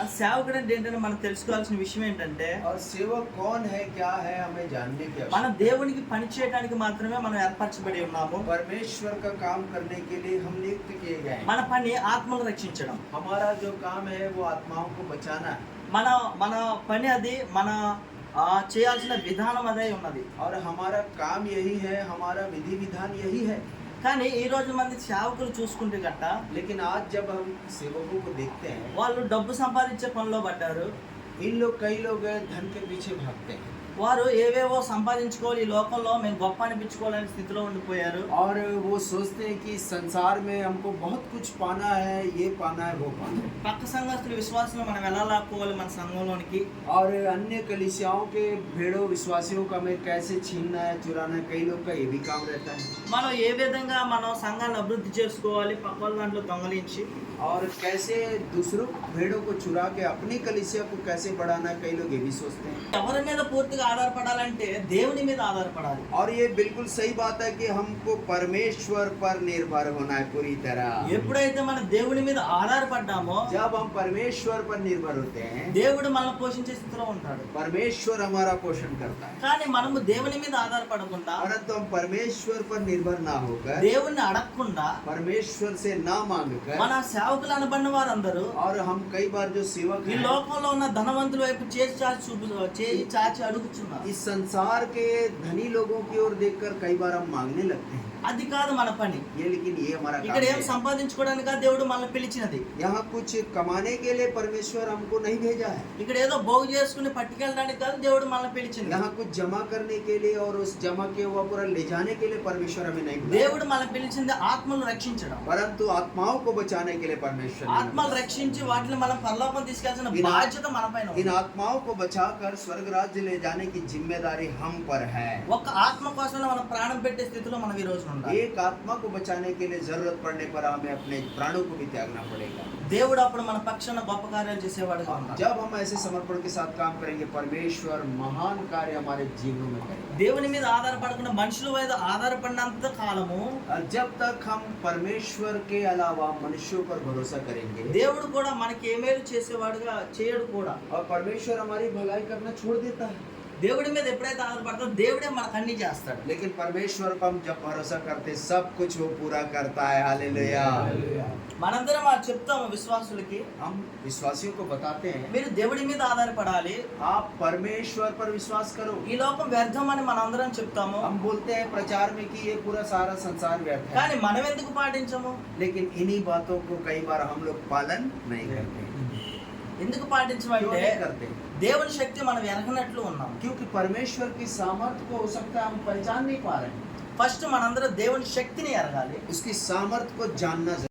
ఆ సేవకుడు అంటే ఏంటంటే మనం తెలుసుకోవాల్సిన విషయం ఏంటంటే और सेवक कौन है, क्या है, हमें जानने की మన आवश्यकता దేవునికి పని చేయడానికి మాత్రమే మనం ఏర్పరచబడి ఉన్నాము. है। परमेश्वर का काम करने के लिए हम नियुक्त किए गए हैं। మన పని ఆత్మలను రక్షించడం. हमारा जो काम है वो आत्माओं को बचाना है మన మన పని అది మన చేయాల్సిన విధానం అదే ఉన్నది. और हमारा काम यही है, हमारा विधि विधान यही है। కానీ ఈ రోజు మంది సేవకులు చూసుకుంటే గట్ట लेकिन आज जब हम सेवकों को देखते हैं, వాళ్ళు డబ్బు సంపాదించే పనిలో పడ్డారు. कई लोग धन के पीछे भागते हैं వారు ఏవేవో సంపాదించుకోవాలి, ఈ లోకంలో మేము గొప్ప అనిపించుకోవాలనే స్థితిలో ఉండిపోయారు. और वो सोचते हैं कि संसार में हमको बहुत कुछ पाना है, ये पाना है, वो पाना है। పక్క సంఘస్థుల విశ్వాసం మనం ఎలా లాక్కోవాలి మన సంఘంలోనికి, और अन्य कलीसियाओं के भेड़ों विश्वासियों का हमें कैसे छीनना है, चुराना है, कई लोग का ये भी काम रहता है। మనం ఏ విధంగా మనం సంఘాన్ని అభివృద్ధి చేసుకోవాలి, పక్క వాళ్ళ దాంట్లో దొంగలించి और कैसे दूसरों भेड़ों को चुरा के अपनी कलीसिया को कैसे बढ़ाना है, कई लोग ये भी सोचते हैं। ఎవరి మీద పూర్తిగా ఆధారపడాలంటే దేవుని మీద ఆధారపడాలి. और ये बिल्कुल सही बात है कि हमको परमेश्वर पर निर्भर होना है पूरी तरह। ఎప్పుడైతే మన దేవుని మీద ఆధారపడ్డామో जब हम परमेश्वर पर निर्भर होते हैं, దేవుడు మనల్ని పోషించే స్థితిలో ఉంటాడు. परमेश्वर हमारा पोषण करता है। కానీ మనము దేవుని మీద ఆధారపడకుండా, परंतु हम परमेश्वर पर निर्भर ना होकर, దేవుణ్ణి అడగకుండా परमेश्वर से ना मांग कर, మన సేవకులు అనబడిన వారందరూ और हम कई बार जो सेवक ఈ हैं, లోకంలో ఉన్న ధనవంతుల వైపు చేయి చాచి అడుగుతున్నారు. इस संसार के धनी लोगों की ओर देखकर कई बार हम मांगने लगते हैं। అది కాదు మన పని. लेकिन ये हमारा काम ఇక్కడ ఏం है। సంపాదించుకోవడానికి దేవుడు మనల్ని పిలిచినది. यहाँ कुछ कमाने के लिए परमेश्वर हमको नहीं भेजा है। ఇక్కడ ఏదో బాగు చేసుకుని పట్టుకెళ్ళడానికి కాదు దేవుడు మనల్ని పిలిచింది. यहाँ कुछ जमा करने के लिए और उस जमा किया हुआ पूरा ले जाने के लिए परमेश्वर हमें नहीं बुलाया। దేవుడు మనల్ని పిలిచింది ఆత్మలను రక్షించడం. परंतु आत्माओं को बचाने के लिए परमेश्वर ने ఆత్మలు बुलाया। రక్షించి వాటిని మనం పరలోకం తీసుకెళ్లాల్సిన బాధ్యత మన పైన ఉంది. इन आत्माओं को बचाकर स्वर्ग राज्य ले जाने की जिम्मेदारी हम पर है। ఒక ఆత్మ కోసం మనం ప్రాణం పెట్టే స్థితిలో మనం ఈ రోజు ఉండాలి. एक आत्मा को बचाने के लिए जरूरत पड़ने पर हमें अपने प्राणों को भी त्यागना पड़ेगा। దేవుడు అప్పుడు మన పక్షాన గొప్ప కార్యాలు చేసేవాడుగా ఉన్నాడు. जब हम ऐसे समर्पण के साथ काम करेंगे, परमेश्वर महान कार्य हमारे जीवन में करेगा। దేవుని మీద ఆధారపడకుండా మనుషుల మీద ఆధారపడినంత కాలము और जब तक हम परमेश्वर के अलावा मनुष्यों पर भरोसा करेंगे, దేవుడు కూడా మనకి ఏమేలు చేసేవాడుగా చేయడు కూడా. और परमेश्वर हमारी भलाई करना छोड़ देता है। దేవుడి మీద ఎప్పుడైతే ఆధారపడతామో దేవుడే మనకు అన్ని చేస్తాడు. लेकिन परमेश्वर पर हम जब भरोसा करते, सब कुछ वो पूरा करता है। हालेलुया। మనందరం చెప్తాము విశ్వాసులకి, हम विश्वासियों को बताते हैं, మీరు దేవుడి మీద ఆధారపడాలి, आप परमेश्वर पर विश्वास करो। ఈ లోకం వ్యర్థం అని మనందరం చెప్తాము. हम बोलते हैं प्रचार में कि ये पूरा सारा संसार व्यर्थ है, కానీ మనం ఎందుకు పాటించము? लेकिन इन्हीं बातों को कई बार हम लोग पालन नहीं करते। ఎందుకు क्यों పాటించమంటే नहीं करते? దేవుని శక్తి మనం ఎరగనట్లు ఉన్నాం. क्योंकि परमेश्वर की सामर्थ्य को हो सकता है हम पहचान नहीं पा रहे हैं। ఫస్ట్ మనందరం దేవుని శక్తిని ఎరగాలి. उसकी सामर्थ्य को जानना